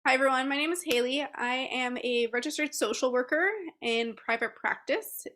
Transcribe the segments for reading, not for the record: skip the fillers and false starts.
Hi everyone, my name is Hailey. I am a registered social worker in private practice.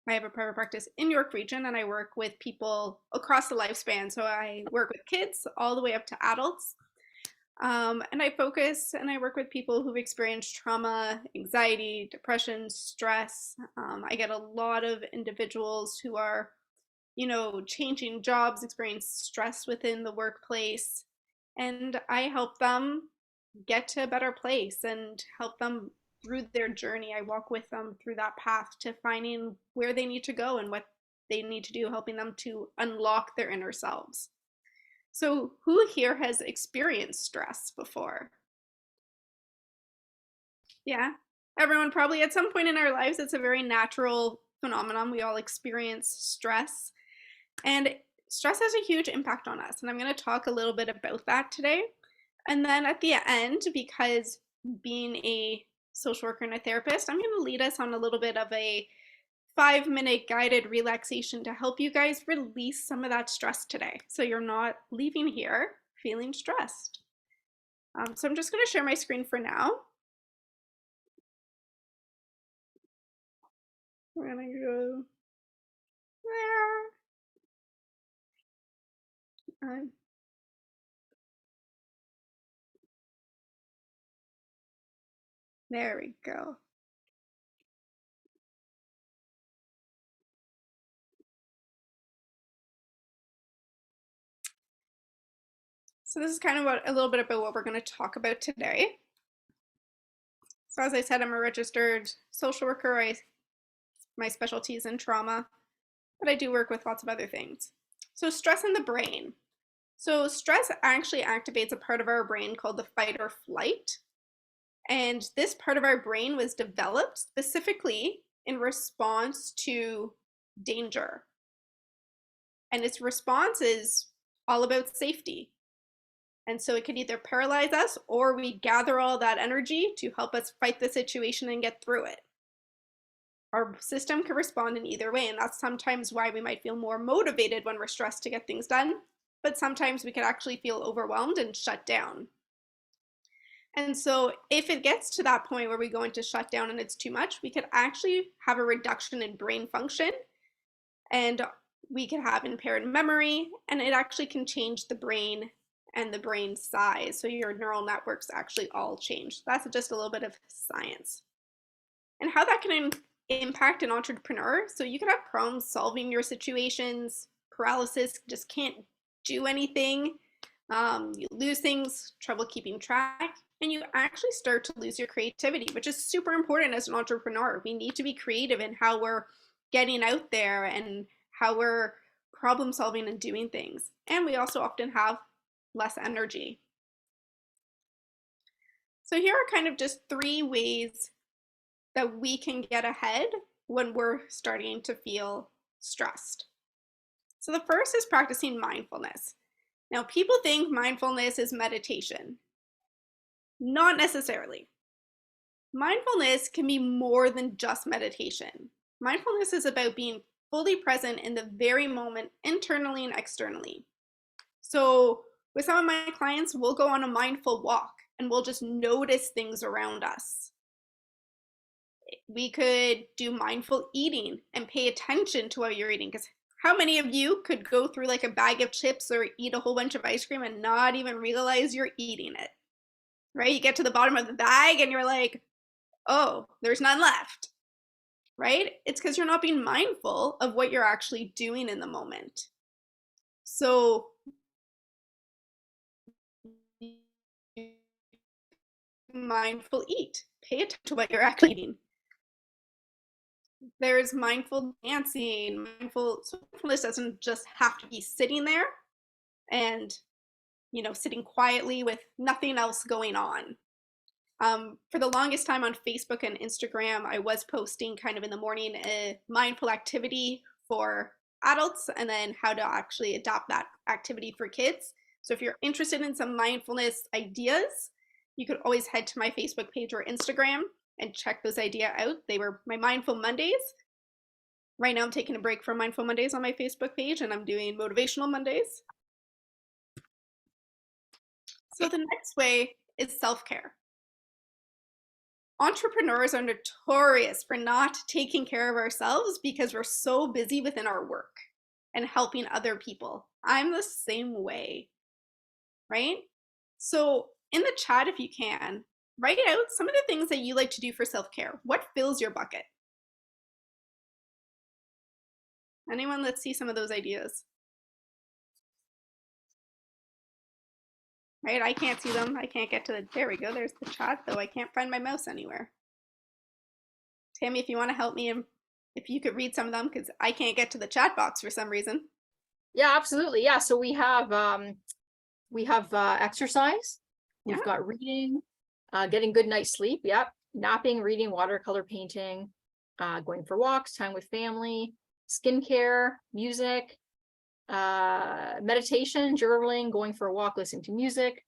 I have a private practice in York Region and I work with people across the lifespan. So I work with kids all the way up to adults. And I focus and I work with people who've experienced trauma, anxiety, depression, stress. I get a lot of individuals who are, changing jobs, experience stress within the workplace, and I help them get to a better place and help them through their journey. I walk with them through that path to finding where they need to go and what they need to do, helping them to unlock their inner selves. So, who here has experienced stress before? Yeah, everyone probably at some point in our lives, it's a very natural phenomenon. We all experience stress, and stress has a huge impact on us. And I'm going to talk a little bit about that today. And then at the end, because being a social worker and a therapist, I'm going to lead us on a little bit of a 5-minute guided relaxation to help you guys release some of that stress today. So you're not leaving here feeling stressed. So I'm just going to share my screen for now. We're going to go there. There we go. So this is kind of a little bit about what we're going to talk about today. So as I said, I'm a registered social worker. My specialty is in trauma, but I do work with lots of other things. So stress in the brain. So stress actually activates a part of our brain called the fight or flight. And this part of our brain was developed specifically in response to danger. And its response is all about safety. And so it can either paralyze us or we gather all that energy to help us fight the situation and get through it. Our system can respond in either way, and that's sometimes why we might feel more motivated when we're stressed to get things done, but sometimes we could actually feel overwhelmed and shut down. And so if it gets to that point where we go into shutdown and it's too much, we could actually have a reduction in brain function, and we could have impaired memory, and it actually can change the brain and the brain size. So your neural networks actually all change. That's just a little bit of science. And how that can impact an entrepreneur. So you could have problems solving your situations, paralysis, just can't do anything. You lose things, trouble keeping track, and you actually start to lose your creativity, which is super important as an entrepreneur. We need to be creative in how we're getting out there and how we're problem solving and doing things. And we also often have less energy. So here are kind of just 3 ways that we can get ahead when we're starting to feel stressed. So the first is practicing mindfulness. Now, people think mindfulness is meditation. Not necessarily. Mindfulness can be more than just meditation. Mindfulness is about being fully present in the very moment, internally and externally. So with some of my clients, we'll go on a mindful walk and we'll just notice things around us. We could do mindful eating and pay attention to what you're eating, because how many of you could go through like a bag of chips or eat a whole bunch of ice cream and not even realize you're eating it, right? You get to the bottom of the bag and you're like, oh, there's none left, right? It's because you're not being mindful of what you're actually doing in the moment. So mindful eat, pay attention to what you're actually eating. There's mindful dancing. Mindfulness doesn't just have to be sitting there and sitting quietly with nothing else going on. For the longest time on Facebook and Instagram, I was posting kind of in the morning a mindful activity for adults and then how to actually adopt that activity for kids. So if you're interested in some mindfulness ideas, you could always head to my Facebook page or Instagram and check those ideas out. They were my Mindful Mondays. Right now I'm taking a break from Mindful Mondays on my Facebook page and I'm doing Motivational Mondays. So the next way is self-care. Entrepreneurs are notorious for not taking care of ourselves because we're so busy within our work and helping other people. I'm the same way, right? So in the chat, if you can, write out some of the things that you like to do for self-care. What fills your bucket? Anyone? Let's see some of those ideas. Right, I can't see them. I can't get to the, there we go, there's the chat, though I can't find my mouse anywhere. Tammy, if you want to help me, and if you could read some of them, because I can't get to the chat box for some reason. Yeah, absolutely. Yeah, so we have exercise. We've Yeah. got reading, getting good night's sleep. Yep. Napping, reading, watercolor painting, going for walks, time with family, skincare, music, meditation, journaling, going for a walk, listening to music,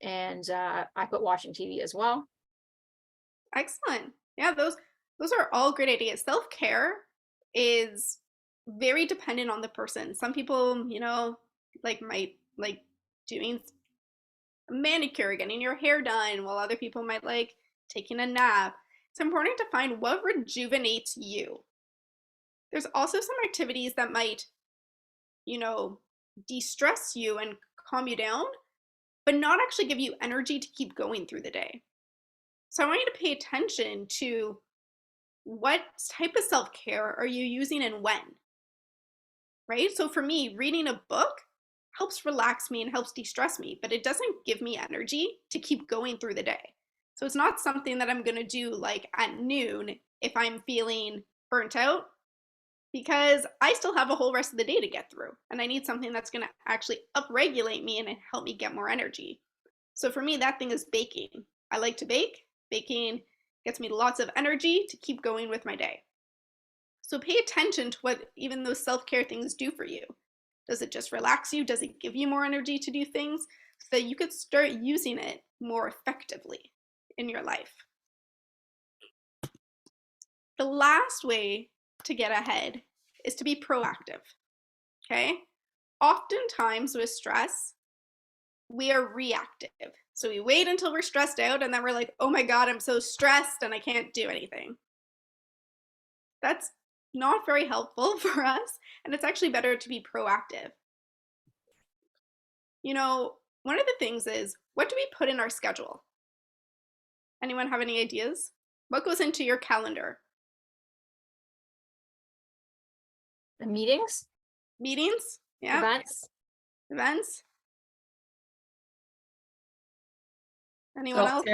and I put watching TV as well. Excellent. Yeah, those are all great ideas. Self-care is very dependent on the person. Some people, you know, might like doing a manicure, getting your hair done, while other people might like taking a nap. It's important to find what rejuvenates you. There's also some activities that might, you know, de-stress you and calm you down, but not actually give you energy to keep going through the day. So I want you to pay attention to what type of self-care are you using and when, right? So for me, reading a book helps relax me and helps de-stress me, but it doesn't give me energy to keep going through the day. So it's not something that I'm going to do like at noon if I'm feeling burnt out, because I still have a whole rest of the day to get through, and I need something that's going to actually upregulate me and help me get more energy. So for me, that thing is baking. I like to bake. Baking gets me lots of energy to keep going with my day. So pay attention to what even those self-care things do for you. Does it just relax you? Does it give you more energy to do things so that you could start using it more effectively in your life? The last way to get ahead is to be proactive, okay? Oftentimes with stress, we are reactive. So we wait until we're stressed out and then we're like, oh my God, I'm so stressed and I can't do anything. That's not very helpful for us, and it's actually better to be proactive. You know, one of the things is, what do we put in our schedule? Anyone have any ideas? What goes into your calendar? The meetings, Meetings? Yeah. events. Events? Anyone else?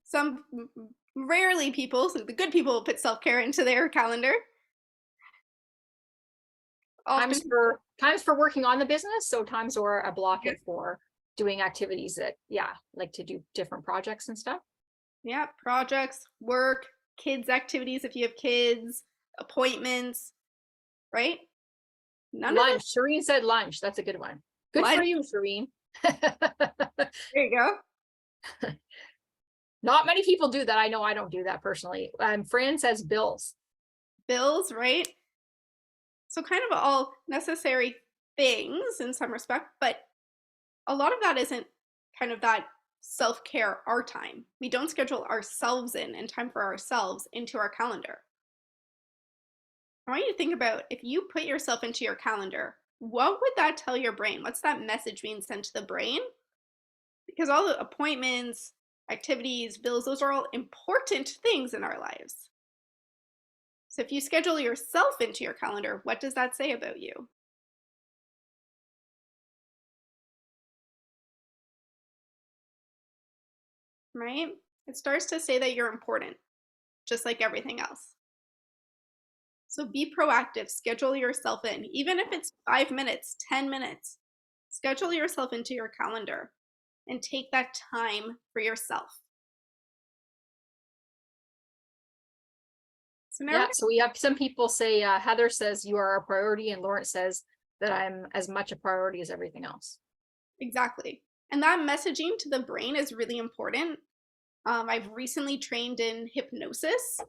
Some rarely people, so the good people put self-care into their calendar. Times for working on the business, so times where I block it for doing activities that, yeah, like to do different projects and stuff. Yeah, projects, work, kids activities if you have kids, appointments, right? None lunch. of Shireen said lunch. That's a good one. Good lunch. for you, Shireen. There you go. Not many people do that. I know I don't do that personally. Fran says bills. Bills, right? So kind of all necessary things in some respect, but a lot of that isn't kind of that self-care, our time. We don't schedule ourselves in and time for ourselves into our calendar. I want you to think about, if you put yourself into your calendar, what would that tell your brain? What's that message being sent to the brain? Because all the appointments, activities, bills, those are all important things in our lives. So if you schedule yourself into your calendar, what does that say about you? Right? It starts to say that you're important, just like everything else. So be proactive, schedule yourself in, even if it's 5 minutes, 10 minutes, schedule yourself into your calendar and take that time for yourself. So now So we have some people say, Heather says you are a priority, and Lawrence says that I'm as much a priority as everything else. Exactly. And that messaging to the brain is really important. I've recently trained in hypnosis,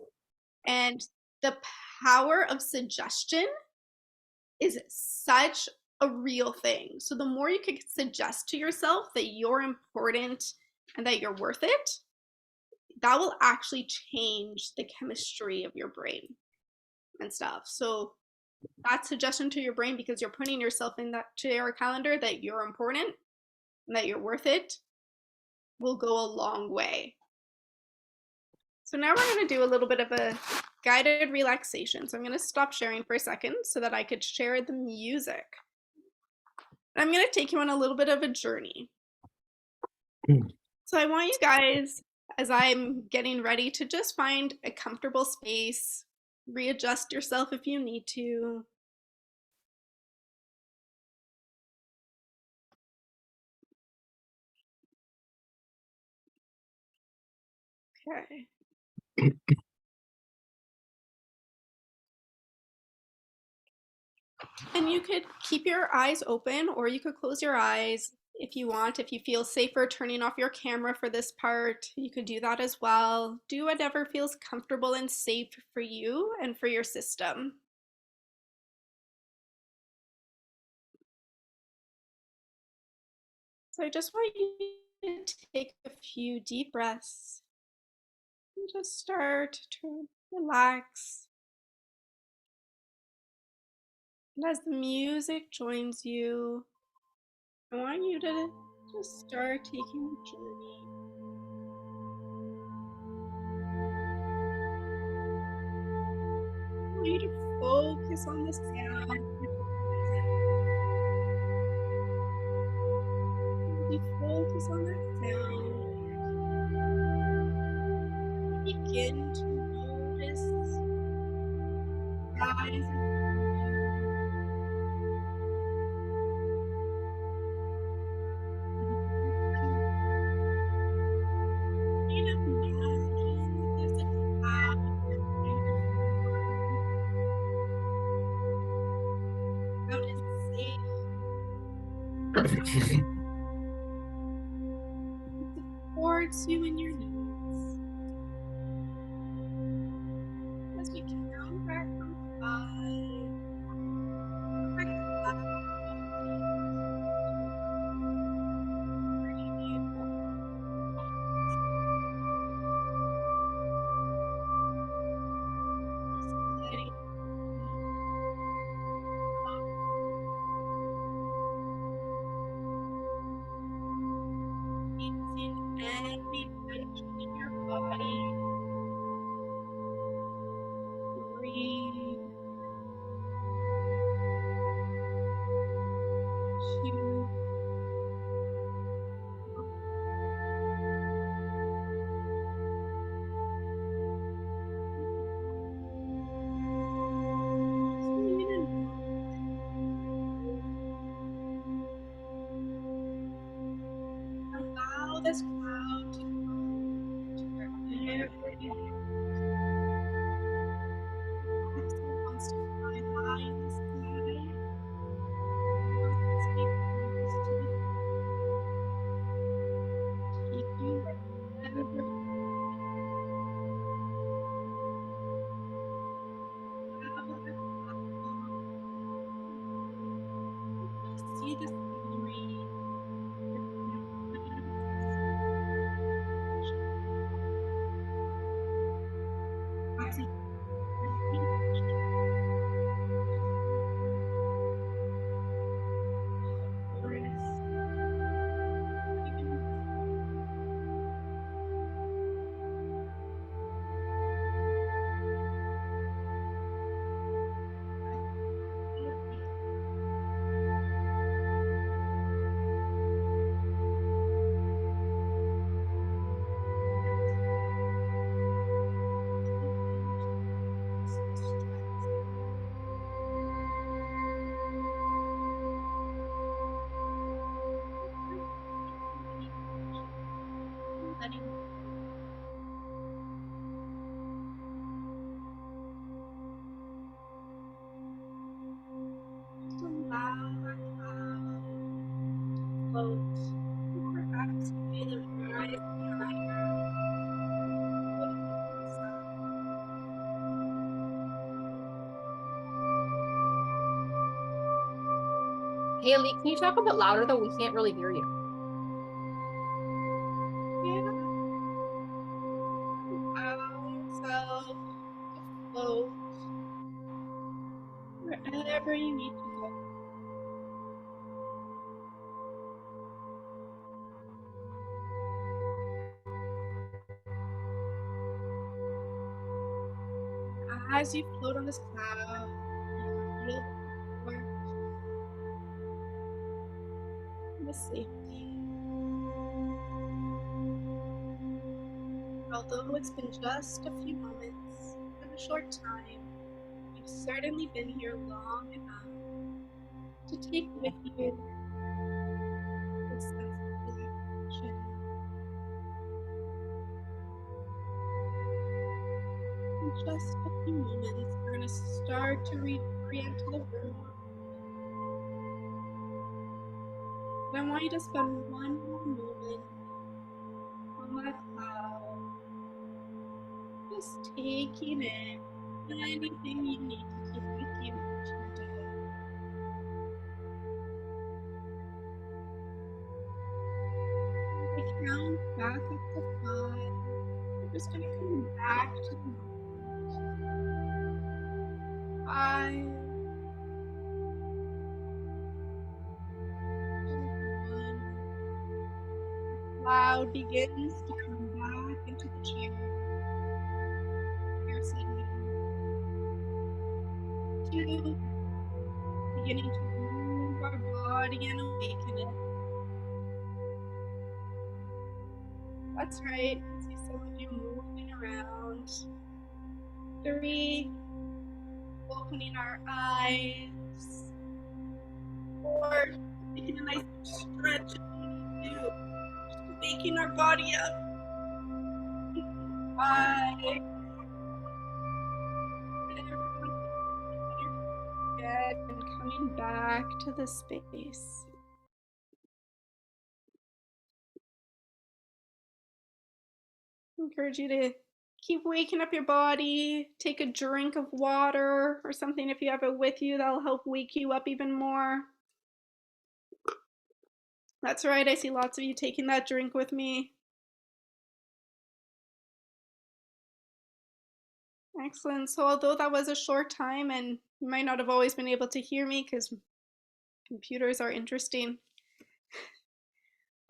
and the power of suggestion is such a real thing. So the more you can suggest to yourself that you're important and that you're worth it, that will actually change the chemistry of your brain and stuff. So that suggestion to your brain, because you're putting yourself in that to your calendar that you're important and that you're worth it, will go a long way. So now we're going to do a little bit of a guided relaxation. So I'm going to stop sharing for a second so that I could share the music. I'm going to take you on a little bit of a journey. So I want you guys, as I'm getting ready, to just find a comfortable space, readjust yourself if you need to. Okay. And you could keep your eyes open, or you could close your eyes if you want. If you feel safer turning off your camera for this part, you could do that as well. Do whatever feels comfortable and safe for you and for your system. So I just want you to take a few deep breaths and just start to relax. And as the music joins you, I want you to just start taking a journey. I want you to focus on the sound. You focus on that sound. You begin to notice rise and imagine that there's a cloud behind your cloud is safe. It supports you in your needs. As we count back from 5, back to 5, 3, just letting releasing any tension in your body. Breathe. 2, allow this cloud to come to wherever you wants to fly high in the sky. Wants to stay close to the take you wherever see the scenery. Letting just allow that cloud to float perhaps away the horizon higher. Haley, can you talk a bit louder though? We can't really hear you. Yeah. wherever you need to go. As you float on this cloud, you feel the comfort and the safety. Although it's been just a few moments and a short time, you've certainly been here long enough to take with you this sense of relaxation. In just a few moments, we're going to start to reorient to the room. And I want you to spend one more moment on that cloud, just taking in anything you need to take with you into your day. As I count back up to 5, we're just going to come back to the moment. 5, 1. The cloud begins to come back into the chair. You're sitting. 2, beginning to move our body and awaken it. That's right, I see some of you moving around. 3, opening our eyes. 4, taking a nice stretch. 2, just waking our body up. 5, and coming back to the space. I encourage you to keep waking up your body. Take a drink of water or something if you have it with you. That'll help wake you up even more. That's right, I see lots of you taking that drink with me. Excellent. So although that was a short time and you might not have always been able to hear me because computers are interesting,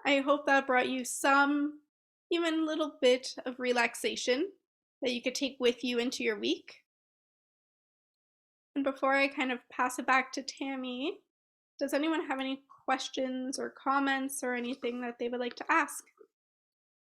I hope that brought you some, even a little bit of relaxation that you could take with you into your week. And before I kind of pass it back to Tammy, does anyone have any questions or comments or anything that they would like to ask?